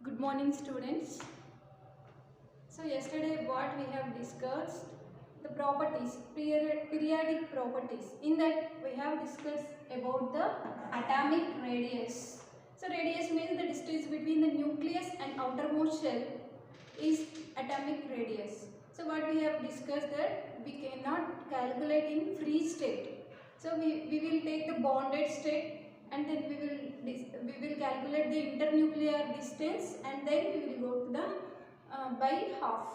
Good morning, students. So yesterday what we have discussed the properties, periodic properties. In that we have discussed about the atomic radius. So radius means the distance between the nucleus and outermost shell is atomic radius. So what we have discussed that we cannot calculate in free state. So we will take the bonded state and then we will calculate the internuclear distance and then we will go to the by half.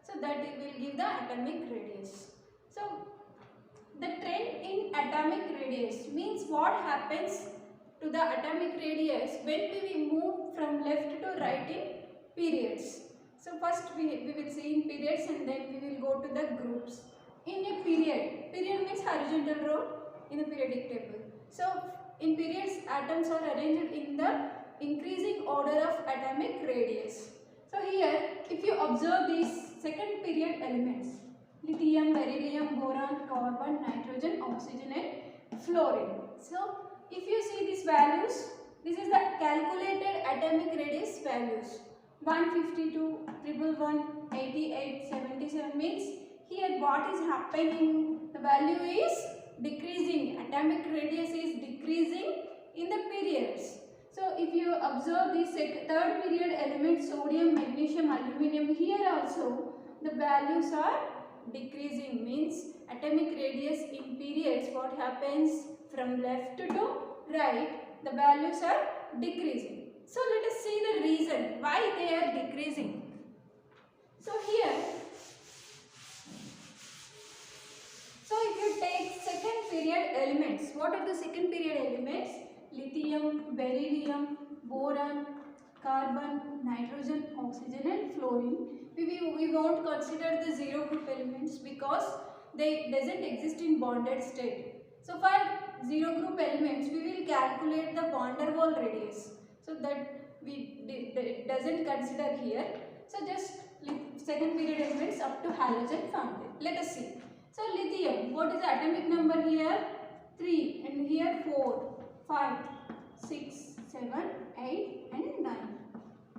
So that it will give the atomic radius. So the trend in atomic radius means what happens to the atomic radius when we move from left to right in periods. So first we will see in periods and then we will go to the groups. In a period means horizontal row in the periodic table. So in periods atoms are arranged in the increasing order of atomic radius. So here if you observe these second period elements, lithium, beryllium, boron, carbon, nitrogen, oxygen and fluorine. So if you see these values, this is the calculated atomic radius values. 152, 111, 88, 77 means here what is happening, the value is decreasing, atomic radius is decreasing in the periods. So if you observe this third period element sodium, magnesium, aluminum, here also the values are decreasing, means atomic radius in periods what happens from left to right, the values are decreasing. So let us see the reason why they are decreasing. So here, so if you take second period elements, what are the second period elements? Lithium, beryllium, boron, carbon, nitrogen, oxygen and fluorine. We won't consider the zero group elements because they doesn't exist in bonded state. So for zero group elements, we will calculate the van der Waals radius. So that we doesn't consider here. So just second period elements up to halogen found there. Let us see. So lithium, what is the atomic number here? 3 and here 4, 5, 6, 7, 8 and 9.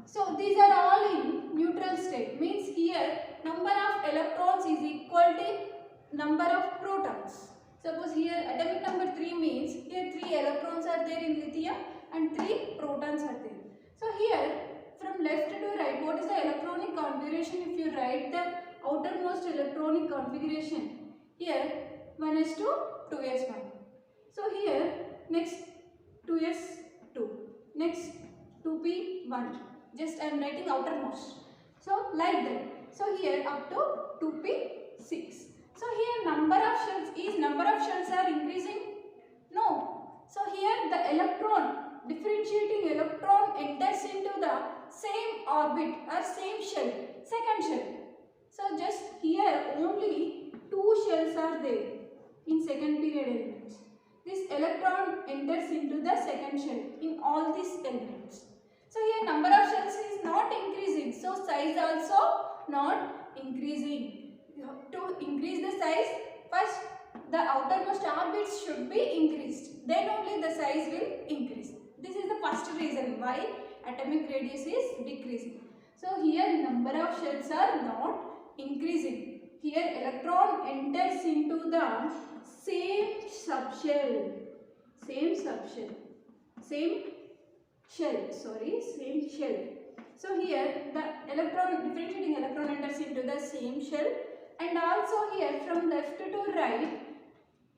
So these are all in neutral state, means here number of electrons is equal to number of protons. Suppose here atomic number 3 means here 3 electrons are there in lithium and 3 protons are there. So here from left to right, what is the electronic configuration? If you write the outermost electronic configuration, here 1s2, 2s1. So here next 2s2, next 2p1. Just I am writing outermost. So like that. So here up to 2p6. So here number of shells are increasing? No. So here the electron, differentiating electron enters into the same orbit or same shell, second shell. So just here only 2 shells are there in second period elements. This electron enters into the second shell in all these elements. So here number of shells is not increasing. So size also not increasing. To increase the size, first the outermost orbits should be increased. Then only the size will increase. This is the first reason why atomic radius is decreasing. So here number of shells are not increasing. Here electron enters into the same subshell. Same shell. So here the differentiating electron enters into the same shell, and also here from left to right,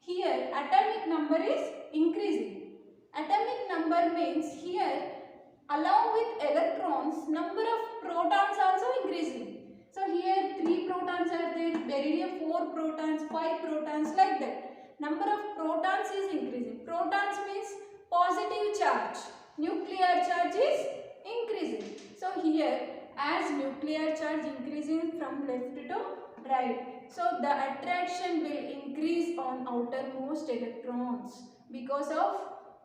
here atomic number is increasing. Atomic number means here along with electrons, number of protons also increasing. So here 3 protons are there, beryllium 4 protons, 5 protons, like that. Number of protons is increasing. Protons means positive charge. Nuclear charge is increasing. So here as nuclear charge increasing from left to right, so the attraction will increase on outermost electrons because of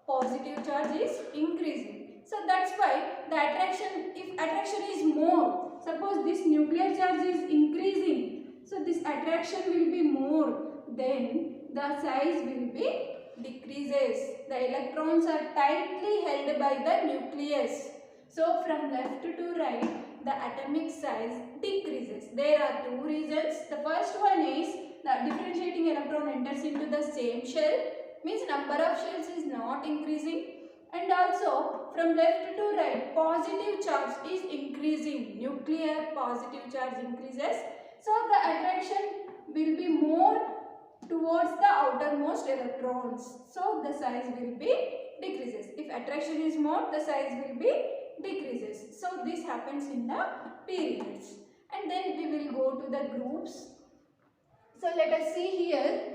positive charge is increasing. So that's why the attraction, if attraction is more, suppose this nuclear charge is increasing, so this attraction will be more, then the size will be decreases. The electrons are tightly held by the nucleus. So from left to right, the atomic size decreases. There are two reasons. The first one is the differentiating electron enters into the same shell, means number of shells is not increasing. And also from left to right, positive charge is increasing. Nuclear positive charge increases. So the attraction will be more towards the outermost electrons. So the size will be decreases. If attraction is more, the size will be decreases. So this happens in the periods. And then we will go to the groups. So let us see here.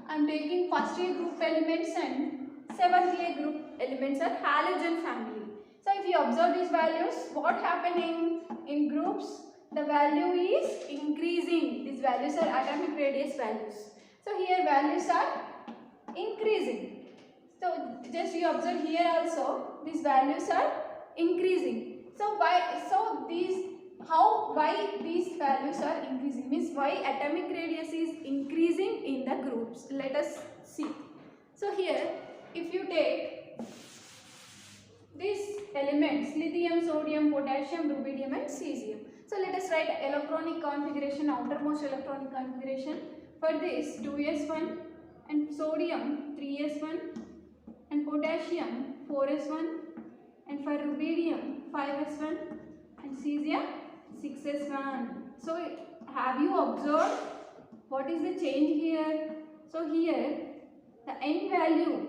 I am taking first year group elements and seventh year group elements are halogen family. So if you observe these values, what happening in groups? The value is increasing. These values are atomic radius values. So here values are increasing. So just you observe here also these values are increasing. So why these values are increasing, means why atomic radius is increasing in the groups. Let us see. So here if you take these elements lithium, sodium, potassium, rubidium and cesium. So let us write electronic configuration, outermost electronic configuration. For this 2s1 and sodium 3s1 and potassium 4s1 and for rubidium 5s1 and cesium 6s1. So have you observed what is the change here? So here the n value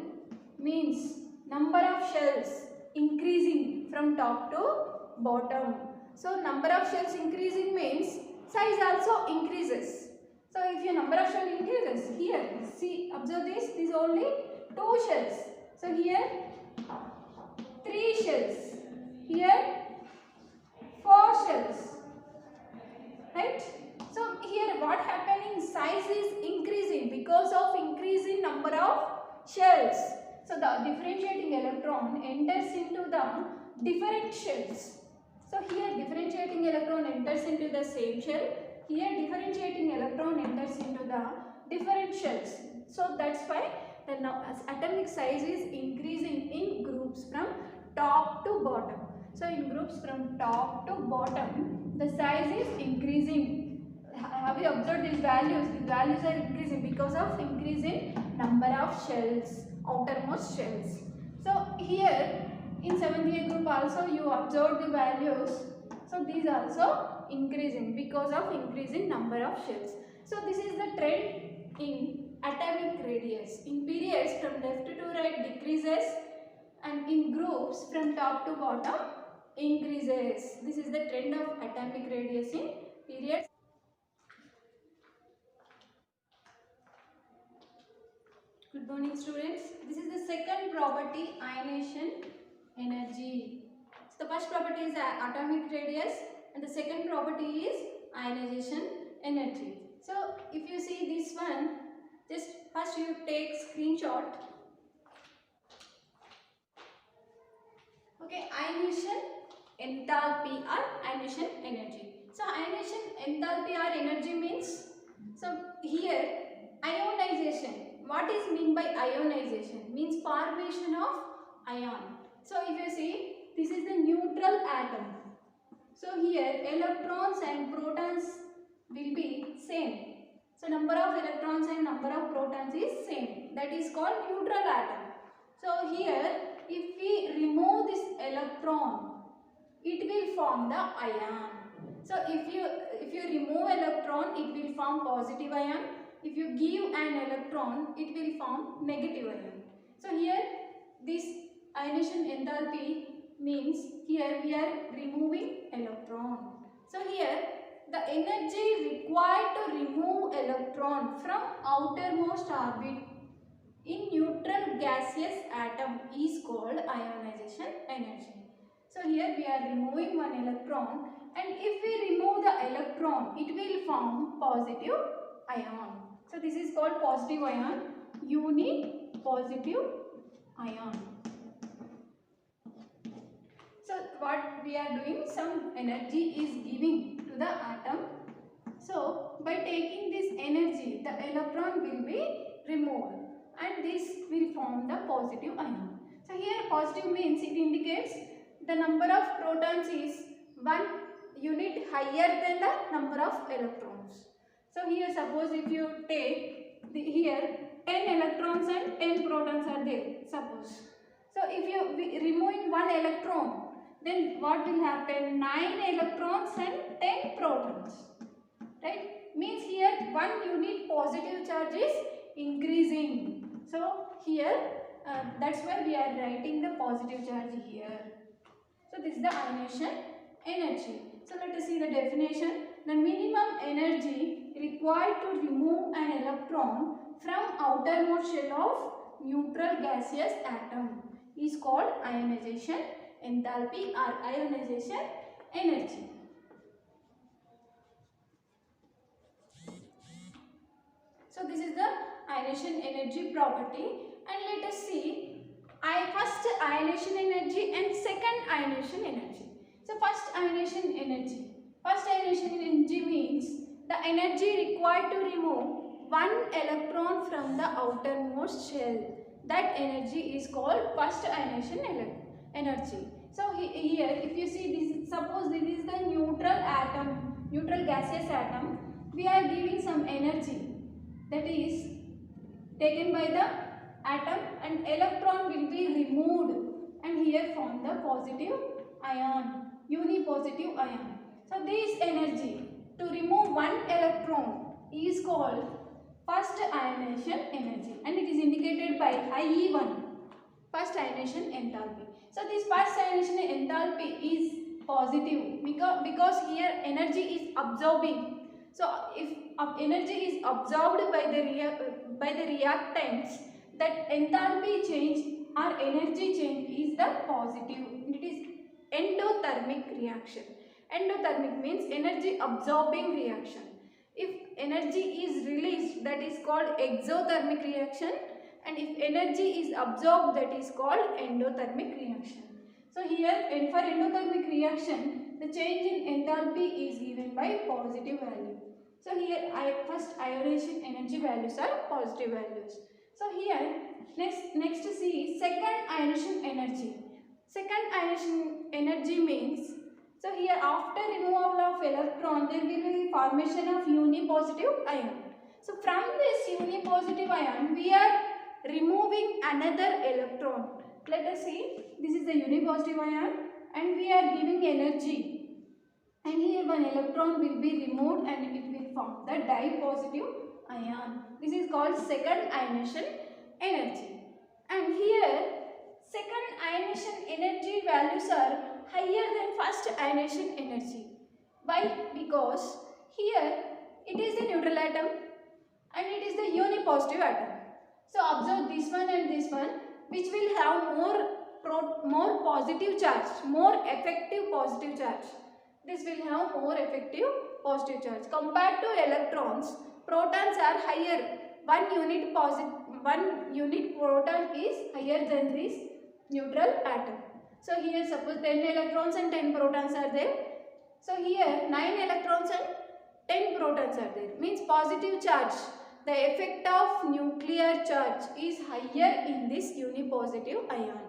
means number of shells increasing from top to bottom. So number of shells increasing means size also increases. So if your number of shells increases, here see, observe this is only 2 shells. So here 3 shells, here 4 shells, right? So here what happening, size is increasing because of increase in number of shells. So the differentiating electron enters into the different shells. So here differentiating electron enters into the same shell. Here differentiating electron enters into the different shells. So that's why the atomic size is increasing in groups from top to bottom. So in groups from top to bottom, the size is increasing. Have you observed these values? These values are increasing because of increase in number of shells, outermost shells. So here in 7th year group also you observe the values. So these also increasing because of increase in number of shells. So this is the trend in atomic radius. In periods from left to right decreases and in groups from top to bottom increases. This is the trend of atomic radius in periods. Good morning students. This is the second property, ionization energy. So the first property is atomic radius and the second property is ionization energy. So if you see this one, just first you take screenshot. Okay, ionization enthalpy or ionization energy. So ionization enthalpy or energy means, so here ionization. What is mean by ionization? Means formation of ion. So if you see, this is the neutral atom. So here electrons and protons will be same. So number of electrons and number of protons is same. That is called neutral atom. So here if we remove this electron, it will form the ion. So if you remove electron, it will form positive ion. If you give an electron, it will form negative ion. So here this ionization enthalpy means here we are removing electron. So here the energy required to remove electron from outermost orbit in neutral gaseous atom is called ionization energy. So here we are removing one electron, and if we remove the electron, it will form positive ion. So this is called positive ion, unipositive ion. So what we are doing, some energy is giving to the atom. So by taking this energy, the electron will be removed and this will form the positive ion. So here positive means it indicates the number of protons is 1 unit higher than the number of electrons. So here suppose if you take here 10 electrons and 10 protons are there, suppose. So if you removing 1 electron, then what will happen? 9 electrons and 10 protons, right? Means here 1 unit positive charge is increasing. So here that's why we are writing the positive charge here. So this is the ionization energy. So let us see the definition. The minimum energy required to remove an electron from outermost shell of neutral gaseous atom is called ionization enthalpy or ionization energy. So this is the ionization energy property, and let us see first ionization energy and second ionization energy. So first ionization energy. First ionization energy means the energy required to remove 1 electron from the outermost shell. That energy is called first ionization energy. So here if you see this, suppose this is the neutral atom, neutral gaseous atom, we are giving some energy that is taken by the atom and electron will be removed and here form the positive ion, unipositive ion. So this energy to remove 1 electron is called first ionization energy and it is indicated by IE1, first ionization enthalpy. So this first ionization enthalpy is positive because here energy is absorbing. So if energy is absorbed by the reactants, that enthalpy change or energy change is the positive. It is endothermic reaction. Endothermic means energy absorbing reaction. If energy is released, that is called exothermic reaction, and if energy is absorbed, that is called endothermic reaction. So here for endothermic reaction, the change in enthalpy is given by positive value. So here first ionization energy values are positive values. So here next to see second ionization energy. Second ionization energy means, so here after removal of electron there will be formation of unipositive ion. So from this unipositive ion we are removing another electron. Let us see, this is the unipositive ion and we are giving energy. And here one electron will be removed and it will form the dipositive ion. This is called second ionization energy. And here second ionization energy values are higher than first ionization energy. Why? Because here it is the neutral atom and it is the unipositive atom. So observe this one and this one, which will have more positive charge, more effective positive charge. This will have more effective positive charge. Compared to electrons, protons are higher. 1 unit proton is higher than this neutral atom. So here suppose 10 electrons and 10 protons are there. So here 9 electrons and 10 protons are there. Means positive charge. The effect of nuclear charge is higher in this unipositive ion.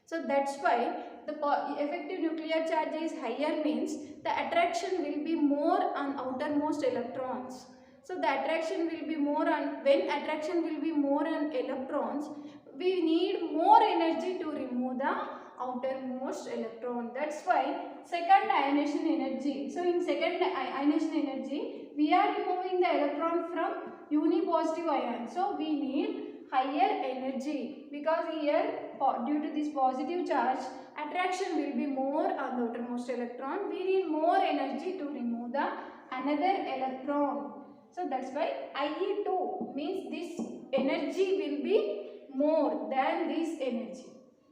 So that's why the effective nuclear charge is higher, means the attraction will be more on outermost electrons. So the attraction will be more on, when attraction will be more on electrons, we need more energy to remove the outermost electron. That's why second ionization energy. So in second ionization energy, we are removing the electron from unipositive ion. So we need higher energy because here due to this positive charge, attraction will be more on the outermost electron. We need more energy to remove the another electron. So that's why IE2 means this energy will be more than this energy.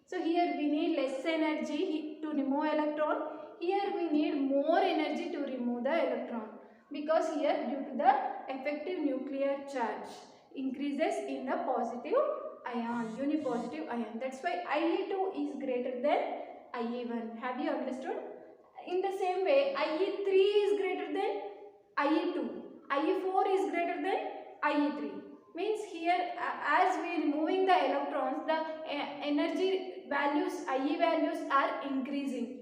So here we need less energy to remove electron. Here we need more energy to remove the electron because here due to the effective nuclear charge increases in the positive ion, unipositive ion. That's why IE2 is greater than IE1. Have you understood? In the same way, IE3 is greater than IE2. IE4 is greater than IE3. Means here as we are removing the electrons, the energy values, IE values are increasing.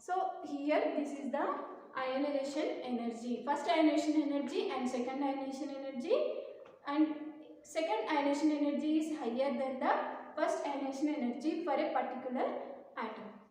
So here this is the ionization energy, first ionization energy and second ionization energy, and second ionization energy is higher than the first ionization energy for a particular atom.